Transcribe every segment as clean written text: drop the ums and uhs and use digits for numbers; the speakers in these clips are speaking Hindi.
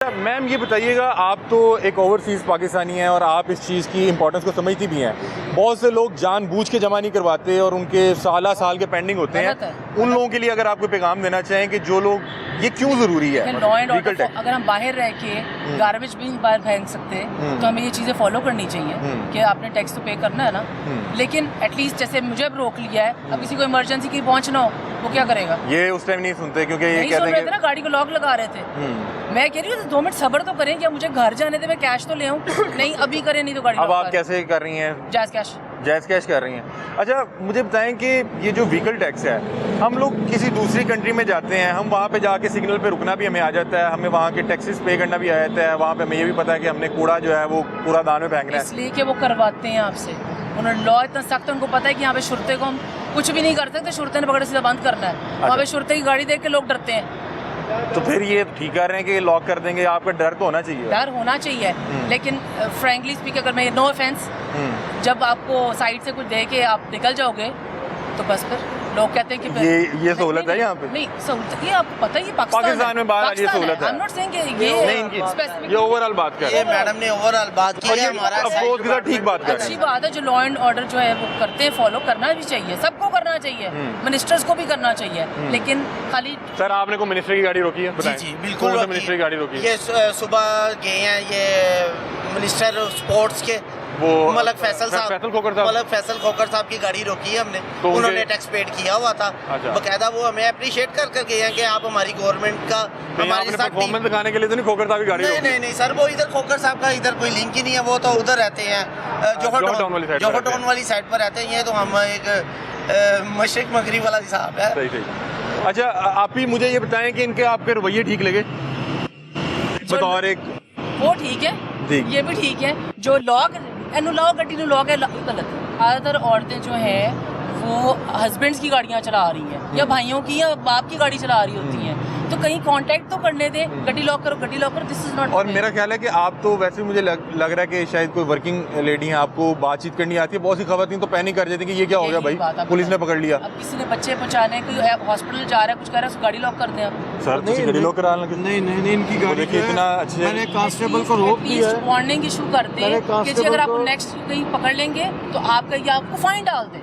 मैम ये बताइएगा, आप तो एक ओवरसीज़ पाकिस्तानी हैं और आप इस चीज़ की इंपॉर्टेंस को समझती भी हैं। बहुत से लोग जानबूझ के जमा नहीं करवाते और उनके साल के पेंडिंग होते हैं। उन लोगों के लिए अगर आप कोई पैगाम देना चाहें कि जो लोग, ये क्यों ज़रूरी है? लॉ एंड ऑर्डर, अगर हम बाहर रह के गार्बेज भी बाहर फेंक सकते हैं तो हमें ये चीज़ें फॉलो करनी चाहिए कि आपने टैक्स तो पे करना है ना। लेकिन एटलीस्ट जैसे मुझे अब रोक लिया है, अब किसी को इमरजेंसी की पहुंचना हो वो क्या करेगा? ये उस टाइम नहीं सुनते क्योंकि ये नहीं कहते सुन रहे हैं थे ना, गाड़ी को लॉक लगा रहे थे। मैं कह रही हूँ 2 मिनट सब्र तो करें, क्या मुझे घर जाने थे, मैं कैश तो ले आऊँ। नहीं अभी करें, नहीं तो गाड़ी अब आप कैसे कर रही हैं? जायज़ कैश कर रही हैं। अच्छा मुझे बताएं कि ये जो व्हीकल टैक्स है, हम लोग किसी दूसरी कंट्री में जाते हैं, हम वहाँ पे जाके सिग्नल पे रुकना भी हमें आ जाता है, हमें वहाँ के टैक्सेस पे करना भी आ जाता है, वहाँ पे हमें ये भी पता है कि हमने कूड़ा जो है वो कूड़ा दान में फेंकना है। इसलिए कि वो करवाते हैं आपसे, उन्होंने लॉ इतना सख्त है, उनको पता है कि यहाँ पे शुरते को हम कुछ भी नहीं कर सकते, शुरते ने पकड़ सीधा बंद करना है। वहाँ पे शुरते की गाड़ी देख के लोग डरते हैं। तो फिर ये ठीक कर रहे हैं कि लॉक कर देंगे? आपका डर तो होना चाहिए। डर होना चाहिए, लेकिन फ्रैंकली स्पीक, अगर मैं नो ऑफेंस, जब आपको साइड से कुछ दे के आप निकल जाओगे तो बस फिर लोग कहते हैं कि ये सहूलत है यहाँ पे। नहीं सहूलत, ये आपको पता है, ये पाकिस्तान में बाहर ये सहूलत है। I'm not saying कि ये नहीं, इनकी ये ओवरऑल बात कर रहे हैं। मैडम ने ओवरऑल बात की है, हमारा अफसोस के साथ ठीक बात कर रहे हैं। अच्छी बात है, जो लॉ एंड ऑर्डर जो है वो करते हैं, फॉलो करना भी चाहिए, सबको करना चाहिए, मिनिस्टर्स को भी करना चाहिए। लेकिन खाली सर आपने को मिनिस्टर की गाड़ी रोकी है? जी बिल्कुल मिनिस्टर की गाड़ी रोकी है? ये सुबह गए हैं ये मिनिस्टर स्पोर्ट्स के वो मलक फैसल खोकर साहब की गाड़ी रोकी है हमने। तो उन्होंने टैक्स पेड किया हुआ था। बकायदा वो हमें अप्रिशिएट कर गए हैं कि आप हमारी गवर्नमेंट का हमारे साथ परफॉर्मेंस दिखाने के लिए तो नहीं खोकर साहब की गाड़ी रोकी? नहीं सर, वो इधर खोकर साहब का इधर कोई लिंक ही नहीं है, वो तो उधर रहते हैं जोहर टाउन वाली साइड पर रहते हैं। ये तो हम एक मशरिक मगरिब वाला हिसाब है। सही। अच्छा आप ही मुझे ये बताएं कि इनके आपके रवैये ठीक लगे बतौर एक? वो ठीक है, ये भी ठीक है। जो लॉक गड्डी लॉक है गलत। ज़्यादातर औरतें जो हैं वो हस्बैंड्स की गाड़ियाँ चला रही हैं या भाइयों की या बाप की गाड़ी चला रही होती हैं, तो कहीं कांटेक्ट तो करने दें, गड्डी लॉक करो, दिस इज नॉट। और मेरा ख्याल है कि आप तो वैसे मुझे लग रहा है कि शायद कोई वर्किंग लेडी हैं, आपको बातचीत करनी आती है। बहुत सी खवातीन तो पैनिक कर जाती हैं कि ये क्या हो गया भाई, पुलिस ने पकड़ लिया। अब किसी ने बच्चे पहुंचाने, कोई हॉस्पिटल जा रहा है, कुछ कर रहा है, गाड़ी लॉक कर दें आप। सर गाड़ी लॉक करा लगे? नहीं, इनकी गाड़ी देखिए इतना अच्छे मैंने कांस्टेबल को रोक दिया है, वार्निंग इशू कर दें कि जी अगर आप नेक्स्ट कहीं पकड़ लेंगे तो आपको फाइन डाल दें।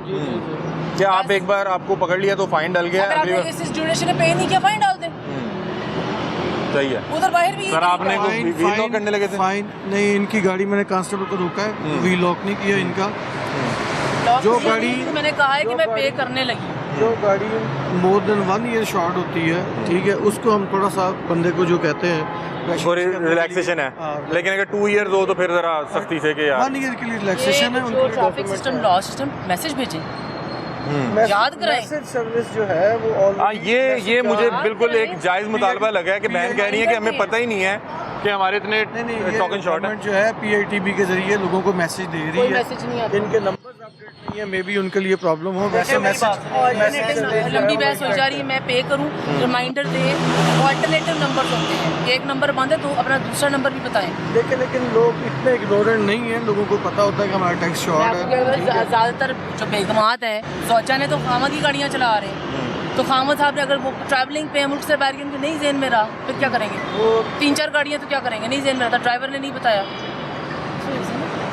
क्या आप एक बार आपको पकड़ लिया तो फाइन डाल गया? अगर आपने इस ड्यूरेशन में पे नहीं किया, फाइन डाल दें। सही है। उधर बाहर भी सर आपने व्हील लॉक करने लगे थे? फाइन नहीं, इनकी गाड़ी मैंने कांस्टेबल को रोका है, व्हील लॉक नहीं किया इनका। जो गाड़ी मैंने कहा है कि मैं पे करने लगी, जो गाड़ी मोर देन 1 ईयर शॉर्ट होती है, ठीक है, उसको हम थोड़ा सा बंदे को जो कहते हैं रिलैक्सेशन है। लेकिन अगर 2 ईयर हो तो फिर जरा सख्ती से कि 1 ईयर के लिए रिलैक्सेशन है। उनको traffic system, law system message भेजें, याद कराएं। मैसेज सर्विस जो है वो ये मुझे बिल्कुल एक जायज़ मुतालबा लगा है कि बहन कह रही है कि हमें पता ही नहीं है कि हमारे इतने टोकन शॉट है। जो है PITB के जरिए लोगों को मैसेज दे रही है, मैसेज नहीं आता, इनके नंबर्स अपडेट नहीं है, मे बी उनके लिए प्रॉब्लम हो। वैसे लंबी बहस हो जा रही है, मैं पे करूं, रिमाइंडर दे, ऑल्टरनेटिव नंबर होते हैं, एक नंबर बंद है तो अपना दूसरा नंबर भी बताएं। लेकिन लोग इतने इग्नोरेंट नहीं है, लोगों को पता होता है कि हमारा टैक्स शॉर्ट है। ज़्यादातर जो बेगमात है, सोचा ने तो खामद की गाड़ियाँ चला रहे हैं, तो खामद साहब ने अगर वो ट्रैवलिंग पे मुल्क से बाहर उनके नहीं जेन में रहा, फिर क्या करेंगे? वो 3-4 गाड़ियाँ तो क्या करेंगे, नहीं जेन में रहा, ड्राइवर ने नहीं बताया,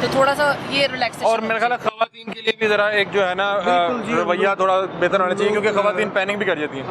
तो थोड़ा सा ये रिलैक्सेशन। और मेरा ख्याल है खवातीन के लिए भी जरा एक जो है ना रवैया थोड़ा बेहतर होना चाहिए, क्योंकि खवातीन पैनिक भी कर जाती हैं।